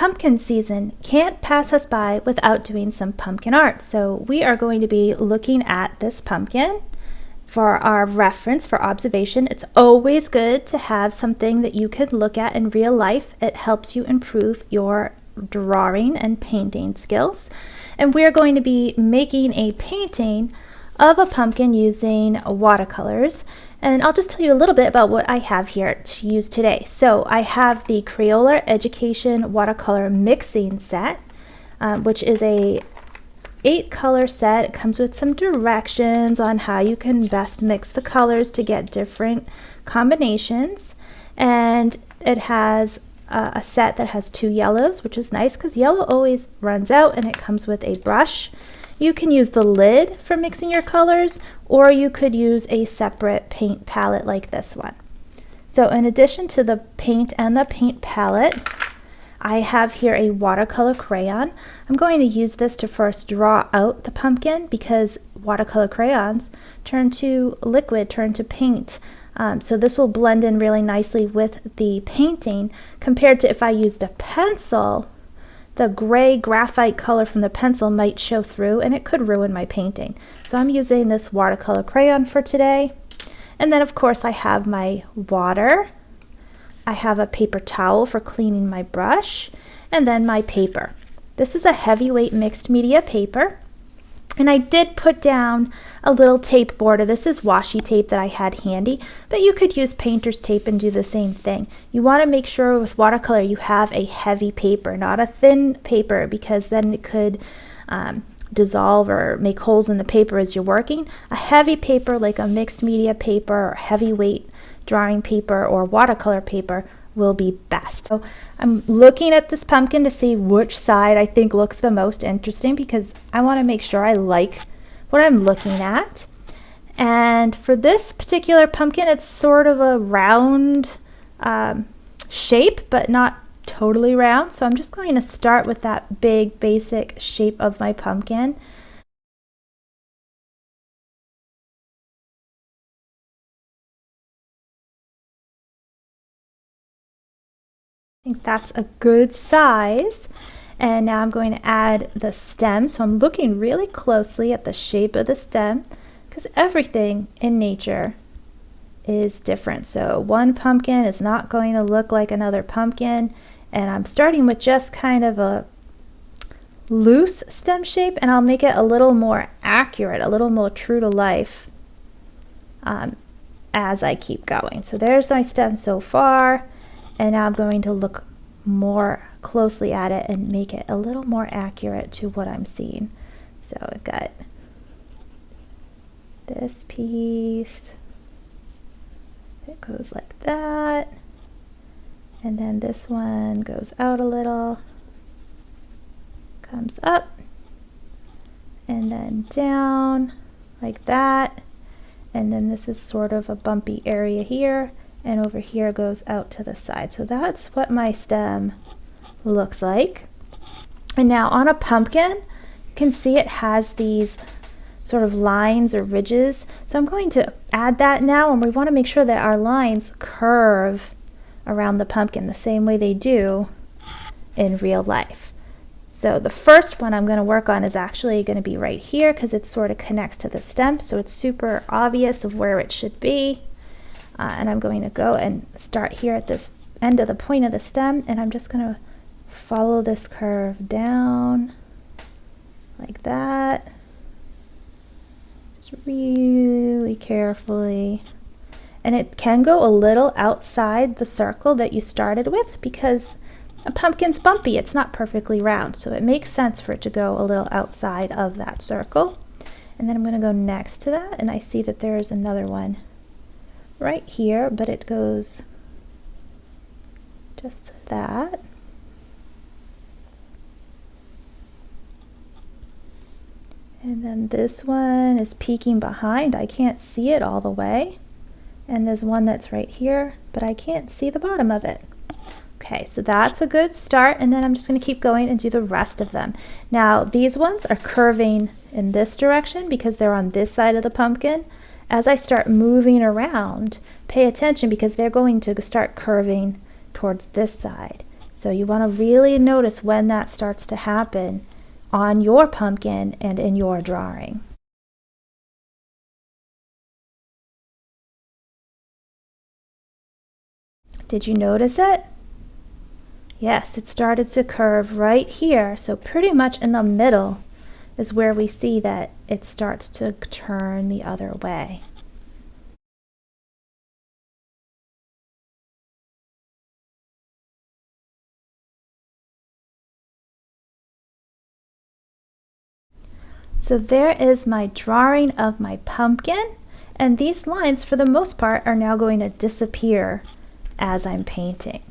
pumpkin season can't pass us by without doing some pumpkin art. So we are going to be looking at this pumpkin for our reference, for observation. It's always good to have something that you could look at in real life. It helps you improve your drawing and painting skills. And we're going to be making a painting of a pumpkin using watercolors. And I'll just tell you a little bit about what I have here to use today. So I have the Crayola Education Watercolor Mixing Set, which is a 8-color set. It comes with some directions on how you can best mix the colors to get different combinations. And it has a set that has 2 yellows, which is nice because yellow always runs out, and it comes with a brush. You can use the lid for mixing your colors, or you could use a separate paint palette like this one. So in addition to the paint and the paint palette, I have here a watercolor crayon. I'm going to use this to first draw out the pumpkin because watercolor crayons turn to liquid, turn to paint. So this will blend in really nicely with the painting compared to if I used a pencil. The gray graphite color from the pencil might show through and it could ruin my painting. So I'm using this watercolor crayon for today. And then of course I have my water. I have a paper towel for cleaning my brush, and then my paper. This is a heavyweight mixed media paper. And I did put down a little tape border. This is washi tape that I had handy, but you could use painter's tape and do the same thing. You want to make sure with watercolor you have a heavy paper, not a thin paper, because then it could dissolve or make holes in the paper as you're working. A heavy paper like a mixed media paper or heavyweight drawing paper or watercolor paper will be best. So I'm looking at this pumpkin to see which side I think looks the most interesting because I want to make sure I like what I'm looking at. And for this particular pumpkin, it's sort of a round shape, but not totally round. So I'm just going to start with that big basic shape of my pumpkin. I think that's a good size. And now I'm going to add the stem. So I'm looking really closely at the shape of the stem because everything in nature is different. So one pumpkin is not going to look like another pumpkin. And I'm starting with just kind of a loose stem shape, and I'll make it a little more accurate, a little more true to life as I keep going. So there's my stem so far. And now I'm going to look more closely at it and make it a little more accurate to what I'm seeing. So I've got this piece that goes like that. And then this one goes out a little, comes up, and then down like that. And then this is sort of a bumpy area here. And over here goes out to the side. So that's what my stem looks like. And now on a pumpkin, you can see it has these sort of lines or ridges. So I'm going to add that now, and we want to make sure that our lines curve around the pumpkin the same way they do in real life. So the first one I'm going to work on is actually going to be right here because it sort of connects to the stem. So it's super obvious of where it should be. And I'm going to go and start here at this end of the point of the stem, and I'm just going to follow this curve down like that, just really carefully. And it can go a little outside the circle that you started with because a pumpkin's bumpy, it's not perfectly round, so it makes sense for it to go a little outside of that circle. And then I'm going to go next to that, and I see that there is another one right here, but it goes just to that. And then this one is peeking behind. I can't see it all the way. And there's one that's right here, but I can't see the bottom of it. Okay, so that's a good start, and then I'm just going to keep going and do the rest of them. Now, these ones are curving in this direction because they're on this side of the pumpkin. As I start moving around, pay attention because they're going to start curving towards this side. So you want to really notice when that starts to happen on your pumpkin and in your drawing. Did you notice it? Yes, it started to curve right here, so pretty much in the middle is where we see that it starts to turn the other way. So there is my drawing of my pumpkin, and these lines for the most part are now going to disappear as I'm painting.